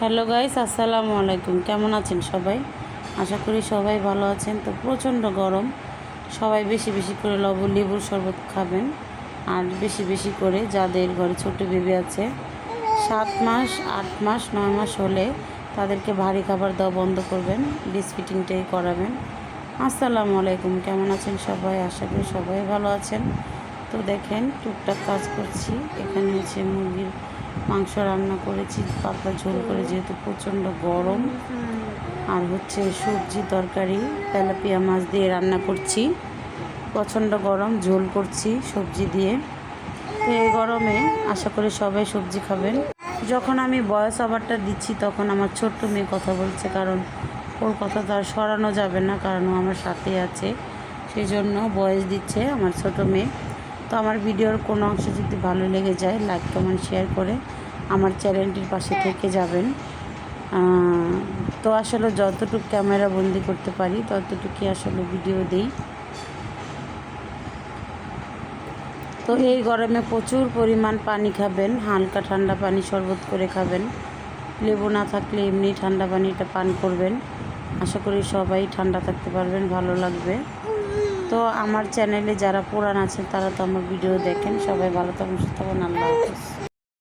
Hello guys, আসসালামু আলাইকুম। কেমন আছেন সবাই? আশা করি সবাই ভালো আছেন। তো প্রচণ্ড গরম, সবাই বেশি বেশি করে লেবুর শরবত খাবেন। আর বেশি বেশি করে যাদের ঘরে ছোট বেবি আছে 7 মাস 8 মাস 9 মাস হলে তাদেরকে ভারী খাবার দেওয়া বন্ধ করবেন, ব্রেস্ট ফিডিংটাই করাবেন। আসসালামু আলাইকুম, কেমন আছেন সবাই? আশা করি সবাই ভালো আছেন। তো দেখেন, টুকটাক কাজ করছি। এখানে হচ্ছে মুরগির মাংস রান্না করেছি পাতলা ঝোল করে, যেহেতু প্রচণ্ড গরম। আর হচ্ছে সবজি তরকারি তেলাপিয়া মাছ দিয়ে রান্না করছি। প্রচণ্ড গরম, ঝোল করছি সবজি দিয়ে। তো এই গরমে আশা করি সবাই সবজি খাবেন। যখন আমি ভয়েস ওভারটা দিচ্ছি তখন আমার ছোট্ট মেয়ে কথা বলছে, কারণ ওর কথা তো আর সরানো যাবে না, কারণ ও আমার সাথেই আছে। সেই জন্য ভয়েস দিচ্ছে আমার ছোট মেয়ে। তো আমার ভিডিওর কোনো অংশ যদি ভালো লেগে যায়, লাইক কমেন্ট শেয়ার করে আমার চ্যানেলটির পাশে থেকে যাবেন। তো আসলে যতটুকু ক্যামেরা বন্দি করতে পারি ততটুকুই আসলে ভিডিও দিই। তো এই গরমে প্রচুর পরিমাণ পানি খাবেন, হালকা ঠান্ডা পানি শরবত করে খাবেন। লেবু না থাকলে এমনি ঠান্ডা পানিটা পান করবেন। আশা করি সবাই ঠান্ডা থাকতে পারবেন, ভালো লাগবে। তো আমার চ্যানেলে যারা পুরান আছেন তারা তো আমার ভিডিও দেখেন। সবাই ভালো থাকুন, সুস্থ থাকুন। আল্লাহ হাফেজ।